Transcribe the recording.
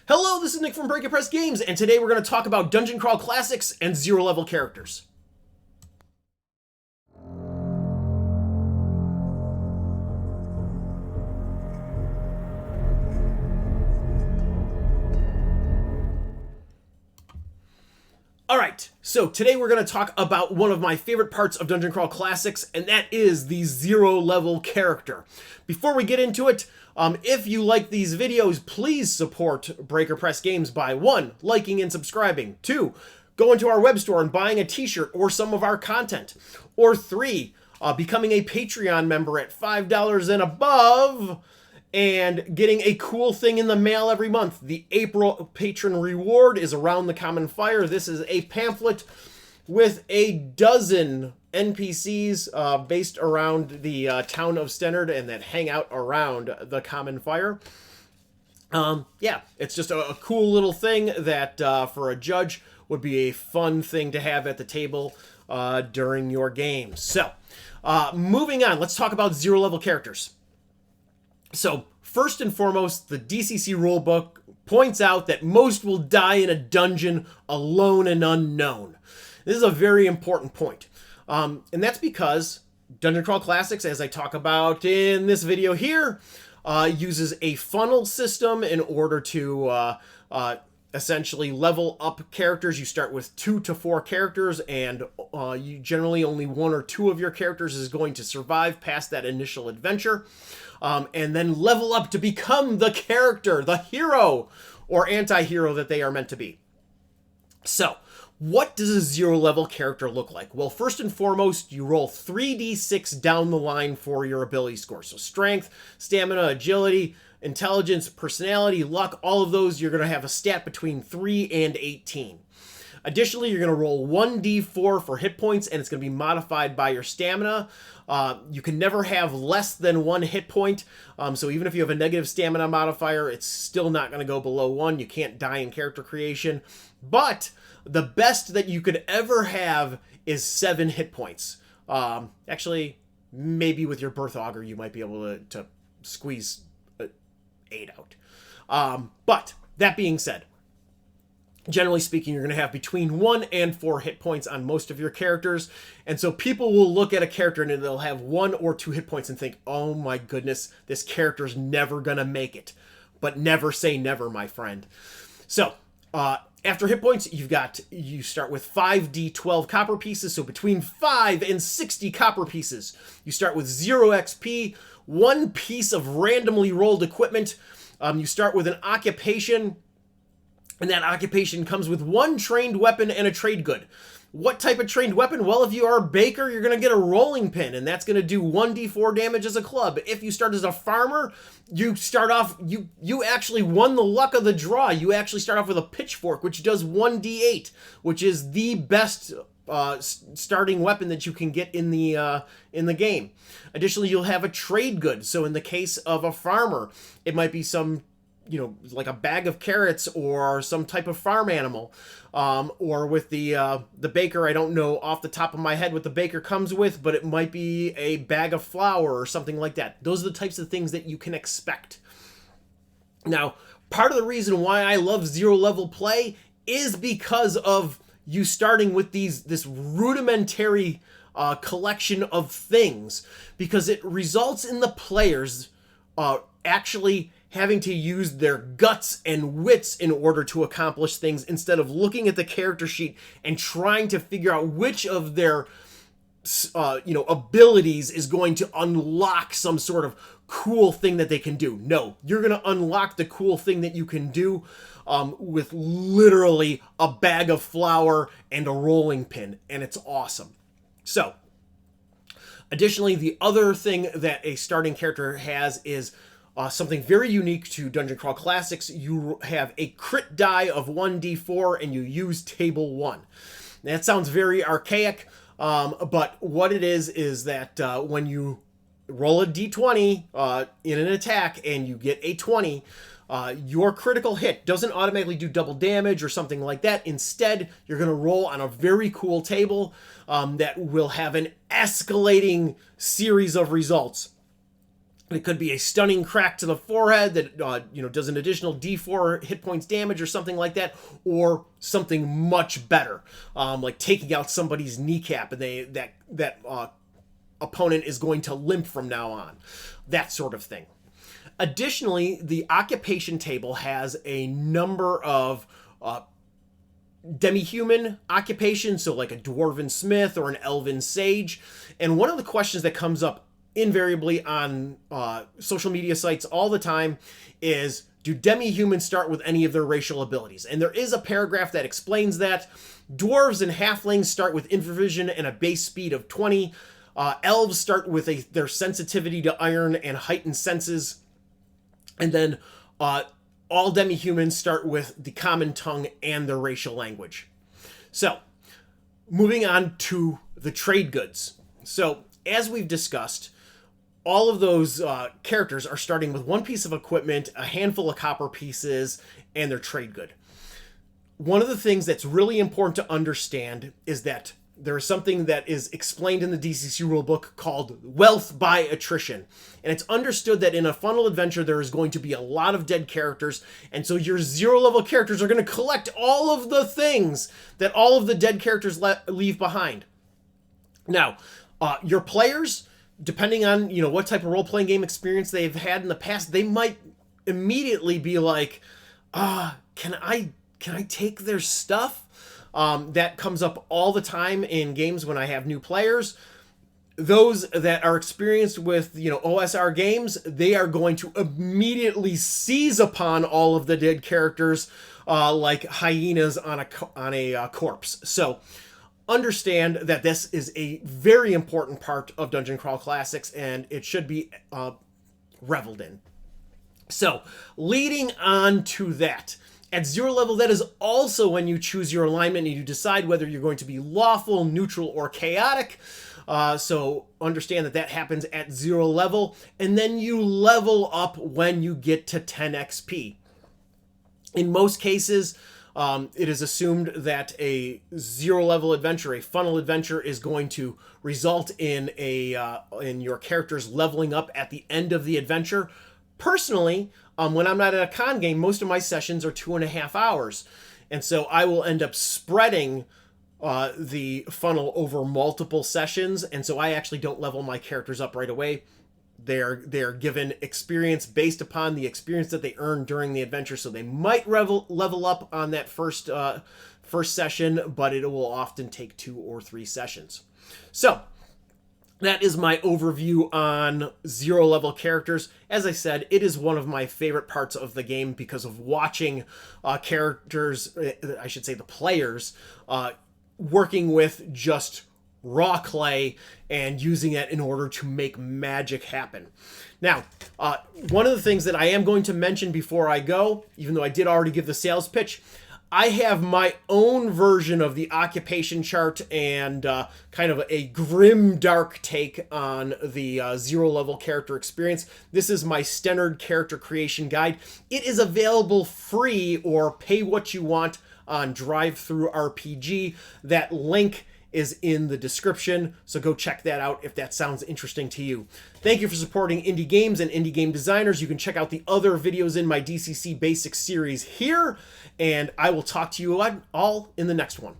Hello, this is Nick from Break Press Games, and today we're going to talk about Dungeon Crawl Classics and zero-level characters. Alright, so today we're going to talk about one of my favorite parts of Dungeon Crawl Classics, and that is the zero-level character. Before we get into it, if you like these videos, please support Breaker Press Games by 1. Liking and subscribing, 2. Going to our web store and buying a t-shirt or some of our content, or 3. Becoming a Patreon member at $5 and above, and getting a cool thing in the mail every month. The April patron reward is Around the Common Fire. This is a pamphlet with a dozen NPCs based around the town of Stennard and that hang out around the Common Fire. Yeah, it's just a cool little thing that for a judge would be a fun thing to have at the table during your game. So, moving on, let's talk about zero-level characters. So, first and foremost, the DCC rulebook points out that most will die in a dungeon alone and unknown. This is a very important point. And that's because Dungeon Crawl Classics, as I talk about in this video here, uses a funnel system in order to essentially level up characters. You start with 2 to 4 characters, and you generally only 1 or 2 of your characters is going to survive past that initial adventure. And then level up to become the character, the hero, or anti-hero that they are meant to be. So, what does a zero-level character look like? Well, first and foremost, you roll 3d6 down the line for your ability score. So strength, stamina, agility, intelligence, personality, luck, all of those, you're going to have a stat between 3 and 18. Additionally, you're going to roll 1d4 for hit points, and it's going to be modified by your stamina. You can never have less than 1 hit point, so even if you have a negative stamina modifier, it's still not going to go below 1. You can't die in character creation. But the best that you could ever have is 7 hit points. Actually, maybe with your Birth Augur, you might be able to squeeze 8 out. But that being said, generally speaking, you're going to have between 1 and 4 hit points on most of your characters. And so people will look at a character and they'll have 1 or 2 hit points and think, oh my goodness, this character's never going to make it. But never say never, my friend. So, after hit points, you start with 5d12 copper pieces. So between 5 and 60 copper pieces. You start with 0 XP, 1 piece of randomly rolled equipment. You start with an occupation, and that occupation comes with 1 trained weapon and a trade good. What type of trained weapon? Well, if you are a baker, you're going to get a rolling pin, and that's going to do 1d4 damage as a club. If you start as a farmer, you start off, you actually won the luck of the draw. You actually start off with a pitchfork, which does 1d8, which is the best starting weapon that you can get in the game. Additionally, you'll have a trade good. So in the case of a farmer, it might be some, like a bag of carrots or some type of farm animal. Or with the baker, I don't know off the top of my head what the baker comes with, but it might be a bag of flour or something like that. Those are the types of things that you can expect. Now, part of the reason why I love zero-level play is because of you starting with this rudimentary collection of things, because it results in the players actually having to use their guts and wits in order to accomplish things, instead of looking at the character sheet and trying to figure out which of their abilities is going to unlock some sort of cool thing that they can do. No, you're going to unlock the cool thing that you can do with literally a bag of flour and a rolling pin, and it's awesome. So, additionally, the other thing that a starting character has is something very unique to Dungeon Crawl Classics. You have a crit die of 1d4 and you use table 1. That sounds very archaic, but what it is that when you roll a d20 in an attack and you get a 20, your critical hit doesn't automatically do double damage or something like that. Instead, you're going to roll on a very cool table that will have an escalating series of results. It could be a stunning crack to the forehead that does an additional D4 hit points damage or something like that, or something much better, like taking out somebody's kneecap and that opponent is going to limp from now on, that sort of thing. Additionally, the occupation table has a number of demi-human occupations, so like a dwarven smith or an elven sage. And one of the questions that comes up invariably on social media sites all the time is, do demi-humans start with any of their racial abilities? And there is a paragraph that explains that. Dwarves and halflings start with infravision and a base speed of 20. Elves start with their sensitivity to iron and heightened senses. And then all demi-humans start with the common tongue and their racial language. So, moving on to the trade goods. So, as we've discussed, all of those characters are starting with one piece of equipment, a handful of copper pieces, and their trade good. One of the things that's really important to understand is that there is something that is explained in the DCC rulebook called wealth by attrition. And it's understood that in a funnel adventure, there is going to be a lot of dead characters. And so your 0 level characters are going to collect all of the things that all of the dead characters leave behind. Now, your players, depending on what type of role-playing game experience they've had in the past, they might immediately be like, can I take their stuff? That comes up all the time in games when I have new players. Those that are experienced with OSR games, they are going to immediately seize upon all of the dead characters like hyenas on a corpse. So understand that this is a very important part of Dungeon Crawl Classics, and it should be reveled in. So, leading on to that, at 0 level, that is also when you choose your alignment and you decide whether you're going to be lawful, neutral, or chaotic. So understand that happens at 0 level, and then you level up when you get to 10 XP. In most cases, it is assumed that a 0 level adventure, a funnel adventure, is going to result in your characters leveling up at the end of the adventure. Personally, when I'm not at a con game, most of my sessions are 2.5 hours. And so I will end up spreading the funnel over multiple sessions. And so I actually don't level my characters up right away. They're given experience based upon the experience that they earned during the adventure. So they might level up on that first session, but it will often take 2 or 3 sessions. So that is my overview on 0 level characters. As I said, it is one of my favorite parts of the game because of watching characters, I should say the players, working with just raw clay and using it in order to make magic happen. Now, one of the things that I am going to mention before I go, even though I did already give the sales pitch, I have my own version of the occupation chart and kind of a grim, dark take on the 0 level character experience. This is my Stennard character creation guide. It is available free or pay what you want on Drive-Thru RPG. That link is in the description, so go check that out if that sounds interesting to you. Thank you for supporting indie games and indie game designers. You can check out the other videos in my DCC Basics series here, and I will talk to you all in the next one.